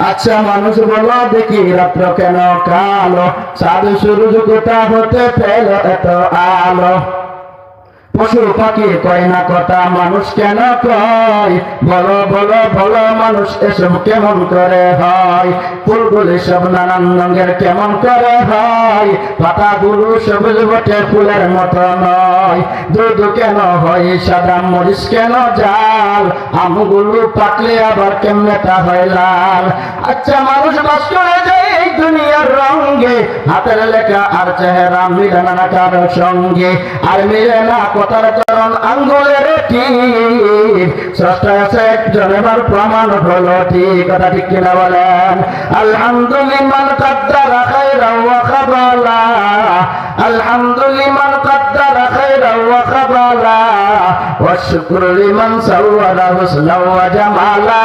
আচ্ছা মানুষ বলো দেখি রাত্র কেন কালো, চাঁদ সূর্য কোথা হতে পেল এত আলো। পশু পাখি কয় না কথা, মানুষ কেন কয়? বলো বলো বলো মানুষ এসব কেমন করে হয়? ফুলগুলি সব নানান রঙের কেমন করে হয়? পাতাগুলো সবুজ বটে ফুলের মতো নয়। দুধ কেন হয় সাদা, মরিচ কেন জাল? আমগুলো পাকলে আবার কেমনেটা হয় লাল। আচ্ছা মানুষ বাস করে যায় এই দুনিয়ার রঙে, হাতের লেখা আর চেহারা মিলে না কারো সঙ্গে, আর মিলে না কথার চরণ আঙ্গুলের টিপ। স্রষ্টা আছে একজন, এবার প্রমাণ হলো ঠিক। কথা ঠিক কিনা বলেন? আলহামদুলিল্লাহ কাদ্দারা খায়রান ওয়া খাবালা, আলহামদুলিল্লাহ কাদ্দারা খায়রান ওয়া খাবালা, ওয়া শুকরু লিমান সাওয়ারা হুসনান ওয়া জামালা।